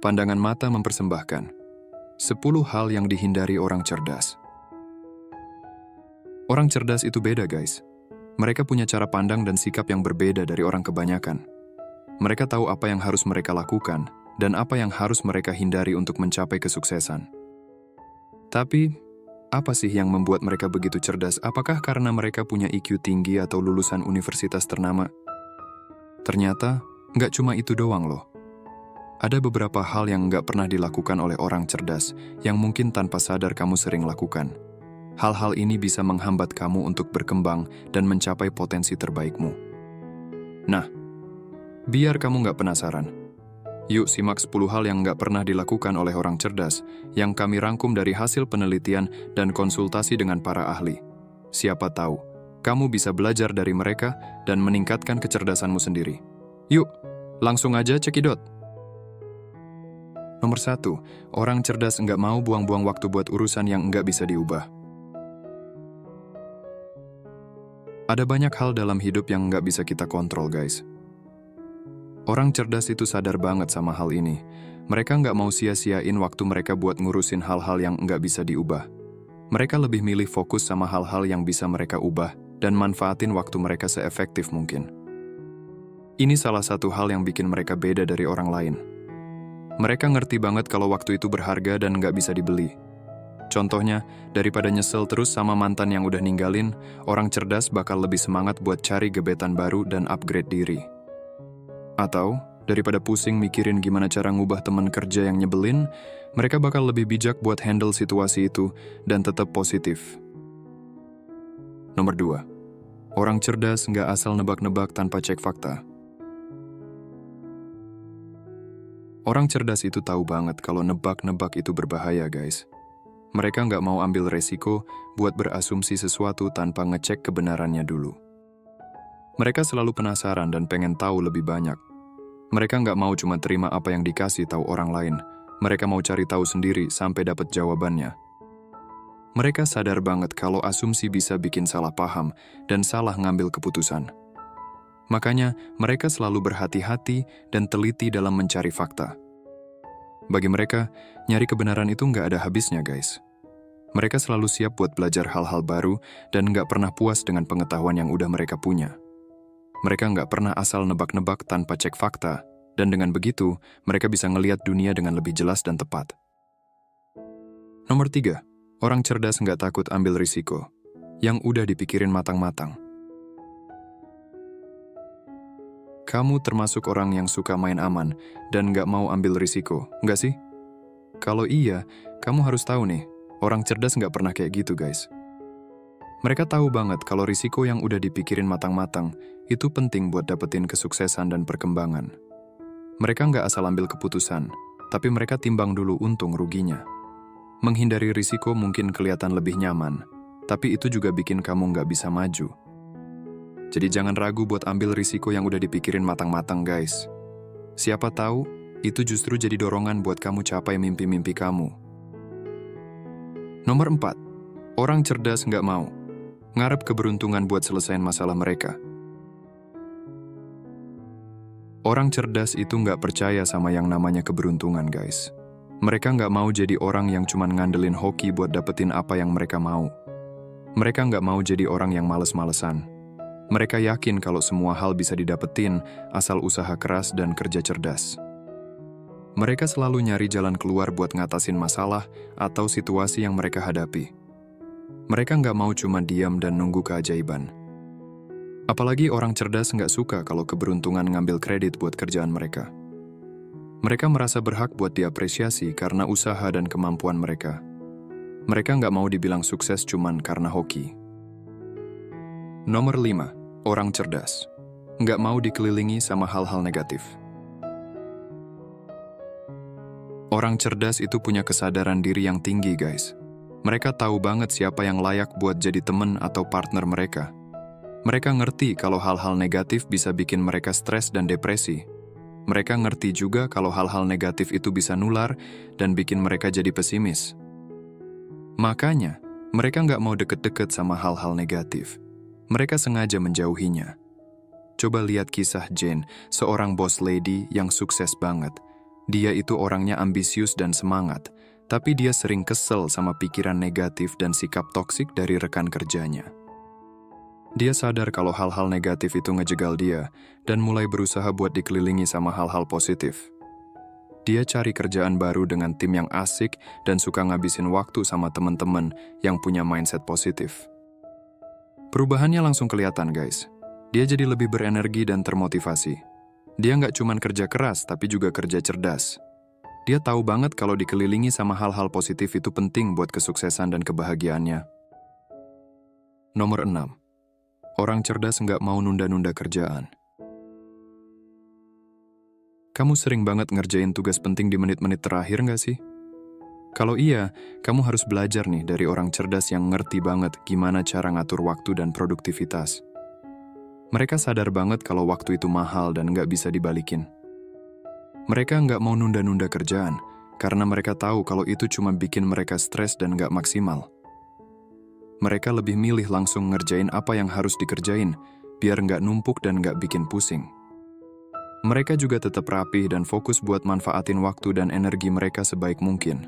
Pandangan mata mempersembahkan 10 hal yang dihindari orang cerdas. Orang cerdas itu beda, guys. Mereka punya cara pandang dan sikap yang berbeda dari orang kebanyakan. Mereka tahu apa yang harus mereka lakukan dan apa yang harus mereka hindari untuk mencapai kesuksesan. Tapi, apa sih yang membuat mereka begitu cerdas? Apakah karena mereka punya IQ tinggi atau lulusan universitas ternama? Ternyata, nggak cuma itu doang loh. Ada beberapa hal yang nggak pernah dilakukan oleh orang cerdas yang mungkin tanpa sadar kamu sering lakukan. Hal-hal ini bisa menghambat kamu untuk berkembang dan mencapai potensi terbaikmu. Nah, biar kamu nggak penasaran, yuk simak 10 hal yang nggak pernah dilakukan oleh orang cerdas yang kami rangkum dari hasil penelitian dan konsultasi dengan para ahli. Siapa tahu, kamu bisa belajar dari mereka dan meningkatkan kecerdasanmu sendiri. Yuk, langsung aja cekidot. Nomor 1, orang cerdas nggak mau buang-buang waktu buat urusan yang nggak bisa diubah. Ada banyak hal dalam hidup yang nggak bisa kita kontrol, guys. Orang cerdas itu sadar banget sama hal ini. Mereka nggak mau sia-siain waktu mereka buat ngurusin hal-hal yang nggak bisa diubah. Mereka lebih milih fokus sama hal-hal yang bisa mereka ubah dan manfaatin waktu mereka seefektif mungkin. Ini salah satu hal yang bikin mereka beda dari orang lain. Mereka ngerti banget kalau waktu itu berharga dan nggak bisa dibeli. Contohnya, daripada nyesel terus sama mantan yang udah ninggalin, orang cerdas bakal lebih semangat buat cari gebetan baru dan upgrade diri. Atau, daripada pusing mikirin gimana cara ngubah teman kerja yang nyebelin, mereka bakal lebih bijak buat handle situasi itu dan tetap positif. Nomor 2, orang cerdas nggak asal nebak-nebak tanpa cek fakta. Orang cerdas itu tahu banget kalau nebak-nebak itu berbahaya, guys. Mereka nggak mau ambil resiko buat berasumsi sesuatu tanpa ngecek kebenarannya dulu. Mereka selalu penasaran dan pengen tahu lebih banyak. Mereka nggak mau cuma terima apa yang dikasih tahu orang lain. Mereka mau cari tahu sendiri sampai dapat jawabannya. Mereka sadar banget kalau asumsi bisa bikin salah paham dan salah ngambil keputusan. Makanya, mereka selalu berhati-hati dan teliti dalam mencari fakta. Bagi mereka, nyari kebenaran itu nggak ada habisnya, guys. Mereka selalu siap buat belajar hal-hal baru dan nggak pernah puas dengan pengetahuan yang udah mereka punya. Mereka nggak pernah asal nebak-nebak tanpa cek fakta, dan dengan begitu, mereka bisa ngelihat dunia dengan lebih jelas dan tepat. Nomor 3, orang cerdas nggak takut ambil risiko, yang udah dipikirin matang-matang. Kamu termasuk orang yang suka main aman dan nggak mau ambil risiko, nggak sih? Kalau iya, kamu harus tahu nih, orang cerdas nggak pernah kayak gitu, guys. Mereka tahu banget kalau risiko yang udah dipikirin matang-matang itu penting buat dapetin kesuksesan dan perkembangan. Mereka nggak asal ambil keputusan, tapi mereka timbang dulu untung ruginya. Menghindari risiko mungkin kelihatan lebih nyaman, tapi itu juga bikin kamu nggak bisa maju. Jadi jangan ragu buat ambil risiko yang udah dipikirin matang-matang, guys. Siapa tahu, itu justru jadi dorongan buat kamu capai mimpi-mimpi kamu. Nomor 4, orang cerdas nggak mau ngarep keberuntungan buat selesain masalah mereka. Orang cerdas itu nggak percaya sama yang namanya keberuntungan, guys. Mereka nggak mau jadi orang yang cuman ngandelin hoki buat dapetin apa yang mereka mau. Mereka nggak mau jadi orang yang males-malesan. Mereka yakin kalau semua hal bisa didapetin asal usaha keras dan kerja cerdas. Mereka selalu nyari jalan keluar buat ngatasin masalah atau situasi yang mereka hadapi. Mereka nggak mau cuma diam dan nunggu keajaiban. Apalagi orang cerdas nggak suka kalau keberuntungan ngambil kredit buat kerjaan mereka. Mereka merasa berhak buat diapresiasi karena usaha dan kemampuan mereka. Mereka nggak mau dibilang sukses cuman karena hoki. Nomor 5, orang cerdas nggak mau dikelilingi sama hal-hal negatif. Orang cerdas itu punya kesadaran diri yang tinggi, guys. Mereka tahu banget siapa yang layak buat jadi teman atau partner mereka. Mereka ngerti kalau hal-hal negatif bisa bikin mereka stres dan depresi. Mereka ngerti juga kalau hal-hal negatif itu bisa nular dan bikin mereka jadi pesimis. Makanya, mereka nggak mau deket-deket sama hal-hal negatif. Mereka sengaja menjauhinya. Coba lihat kisah Jane, seorang boss lady yang sukses banget. Dia itu orangnya ambisius dan semangat, tapi dia sering kesel sama pikiran negatif dan sikap toksik dari rekan kerjanya. Dia sadar kalau hal-hal negatif itu ngejegal dia dan mulai berusaha buat dikelilingi sama hal-hal positif. Dia cari kerjaan baru dengan tim yang asik dan suka ngabisin waktu sama teman-teman yang punya mindset positif. Perubahannya langsung kelihatan, guys. Dia jadi lebih berenergi dan termotivasi. Dia nggak cuma kerja keras, tapi juga kerja cerdas. Dia tahu banget kalau dikelilingi sama hal-hal positif itu penting buat kesuksesan dan kebahagiaannya. Nomor 6. Orang cerdas nggak mau nunda-nunda kerjaan. Kamu sering banget ngerjain tugas penting di menit-menit terakhir nggak sih? Kalau iya, kamu harus belajar nih dari orang cerdas yang ngerti banget gimana cara ngatur waktu dan produktivitas. Mereka sadar banget kalau waktu itu mahal dan nggak bisa dibalikin. Mereka nggak mau nunda-nunda kerjaan, karena mereka tahu kalau itu cuma bikin mereka stres dan nggak maksimal. Mereka lebih milih langsung ngerjain apa yang harus dikerjain, biar nggak numpuk dan nggak bikin pusing. Mereka juga tetap rapih dan fokus buat manfaatin waktu dan energi mereka sebaik mungkin.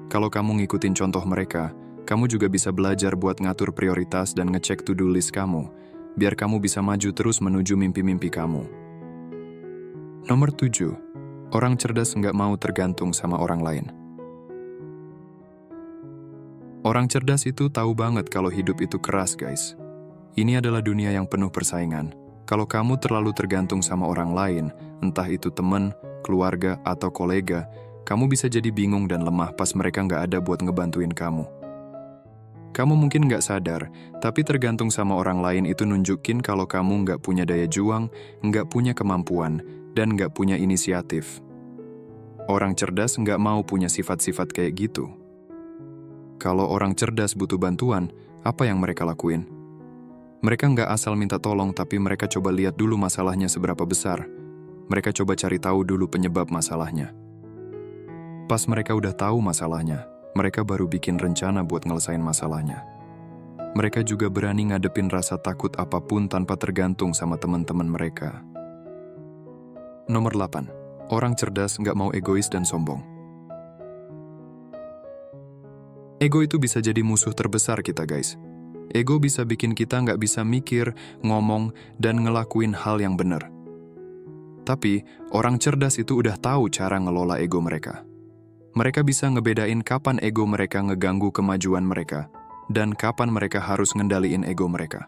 Kalau kamu ngikutin contoh mereka, kamu juga bisa belajar buat ngatur prioritas dan ngecek to-do list kamu, biar kamu bisa maju terus menuju mimpi-mimpi kamu. Nomor 7. Orang cerdas nggak mau tergantung sama orang lain. Orang cerdas itu tahu banget kalau hidup itu keras, guys. Ini adalah dunia yang penuh persaingan. Kalau kamu terlalu tergantung sama orang lain, entah itu teman, keluarga, atau kolega, kamu bisa jadi bingung dan lemah pas mereka nggak ada buat ngebantuin kamu. Kamu mungkin nggak sadar, tapi tergantung sama orang lain itu nunjukin kalau kamu nggak punya daya juang, nggak punya kemampuan, dan nggak punya inisiatif. Orang cerdas nggak mau punya sifat-sifat kayak gitu. Kalau orang cerdas butuh bantuan, apa yang mereka lakuin? Mereka nggak asal minta tolong, tapi mereka coba lihat dulu masalahnya seberapa besar. Mereka coba cari tahu dulu penyebab masalahnya. Pas mereka udah tahu masalahnya, mereka baru bikin rencana buat ngelesain masalahnya. Mereka juga berani ngadepin rasa takut apapun tanpa tergantung sama teman-teman mereka. Nomor 8. Orang cerdas nggak mau egois dan sombong. Ego itu bisa jadi musuh terbesar kita, guys. Ego bisa bikin kita nggak bisa mikir, ngomong, dan ngelakuin hal yang benar. Tapi, orang cerdas itu udah tahu cara ngelola ego mereka. Mereka bisa ngebedain kapan ego mereka ngeganggu kemajuan mereka, dan kapan mereka harus ngendaliin ego mereka.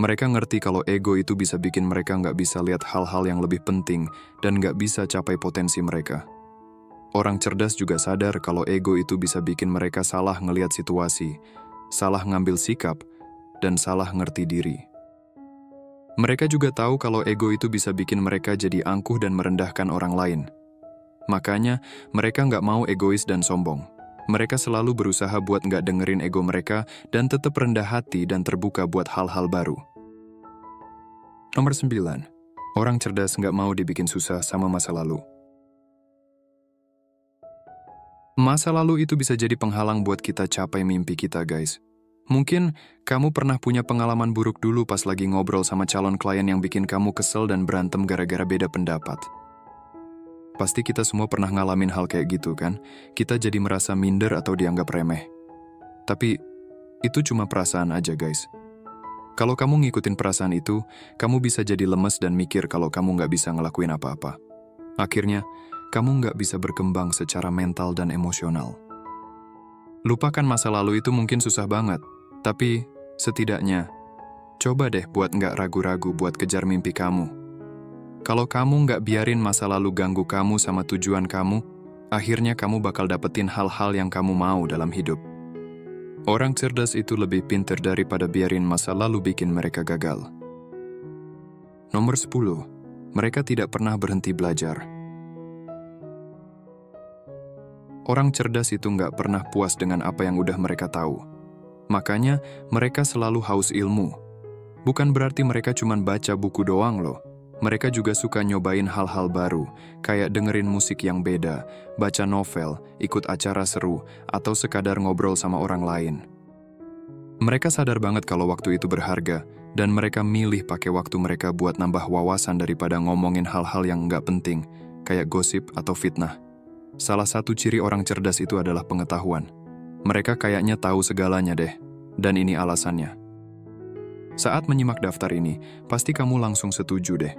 Mereka ngerti kalau ego itu bisa bikin mereka nggak bisa lihat hal-hal yang lebih penting dan nggak bisa capai potensi mereka. Orang cerdas juga sadar kalau ego itu bisa bikin mereka salah ngelihat situasi, salah ngambil sikap, dan salah ngerti diri. Mereka juga tahu kalau ego itu bisa bikin mereka jadi angkuh dan merendahkan orang lain. Makanya, mereka nggak mau egois dan sombong. Mereka selalu berusaha buat nggak dengerin ego mereka dan tetap rendah hati dan terbuka buat hal-hal baru. Nomor 9. Orang cerdas nggak mau dibikin susah sama masa lalu. Masa lalu itu bisa jadi penghalang buat kita capai mimpi kita, guys. Mungkin kamu pernah punya pengalaman buruk dulu pas lagi ngobrol sama calon klien yang bikin kamu kesel dan berantem gara-gara beda pendapat. Pasti kita semua pernah ngalamin hal kayak gitu, kan? Kita jadi merasa minder atau dianggap remeh. Tapi, itu cuma perasaan aja, guys. Kalau kamu ngikutin perasaan itu, kamu bisa jadi lemes dan mikir kalau kamu nggak bisa ngelakuin apa-apa. Akhirnya, kamu nggak bisa berkembang secara mental dan emosional. Lupakan masa lalu itu mungkin susah banget, tapi setidaknya, coba deh buat nggak ragu-ragu buat kejar mimpi kamu. Kalau kamu nggak biarin masa lalu ganggu kamu sama tujuan kamu, akhirnya kamu bakal dapetin hal-hal yang kamu mau dalam hidup. Orang cerdas itu lebih pintar daripada biarin masa lalu bikin mereka gagal. Nomor 10. Mereka tidak pernah berhenti belajar. Orang cerdas itu nggak pernah puas dengan apa yang udah mereka tahu. Makanya, mereka selalu haus ilmu. Bukan berarti mereka cuma baca buku doang loh. Mereka juga suka nyobain hal-hal baru, kayak dengerin musik yang beda, baca novel, ikut acara seru, atau sekadar ngobrol sama orang lain. Mereka sadar banget kalau waktu itu berharga, dan mereka milih pakai waktu mereka buat nambah wawasan daripada ngomongin hal-hal yang nggak penting, kayak gosip atau fitnah. Salah satu ciri orang cerdas itu adalah pengetahuan. Mereka kayaknya tahu segalanya deh, dan ini alasannya. Saat menyimak daftar ini, pasti kamu langsung setuju deh.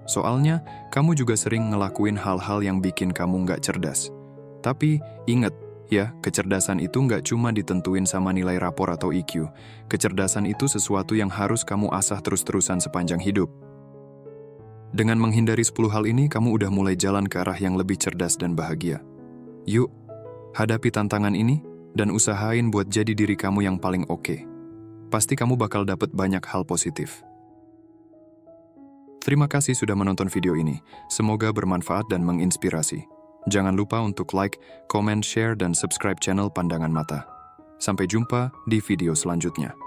Soalnya, kamu juga sering ngelakuin hal-hal yang bikin kamu nggak cerdas. Tapi, ingat, ya, kecerdasan itu nggak cuma ditentuin sama nilai rapor atau IQ. Kecerdasan itu sesuatu yang harus kamu asah terus-terusan sepanjang hidup. Dengan menghindari 10 hal ini, kamu udah mulai jalan ke arah yang lebih cerdas dan bahagia. Yuk, hadapi tantangan ini, dan usahain buat jadi diri kamu yang paling oke. Pasti kamu bakal dapet banyak hal positif. Terima kasih sudah menonton video ini. Semoga bermanfaat dan menginspirasi. Jangan lupa untuk like, comment, share, dan subscribe channel Pandangan Mata. Sampai jumpa di video selanjutnya.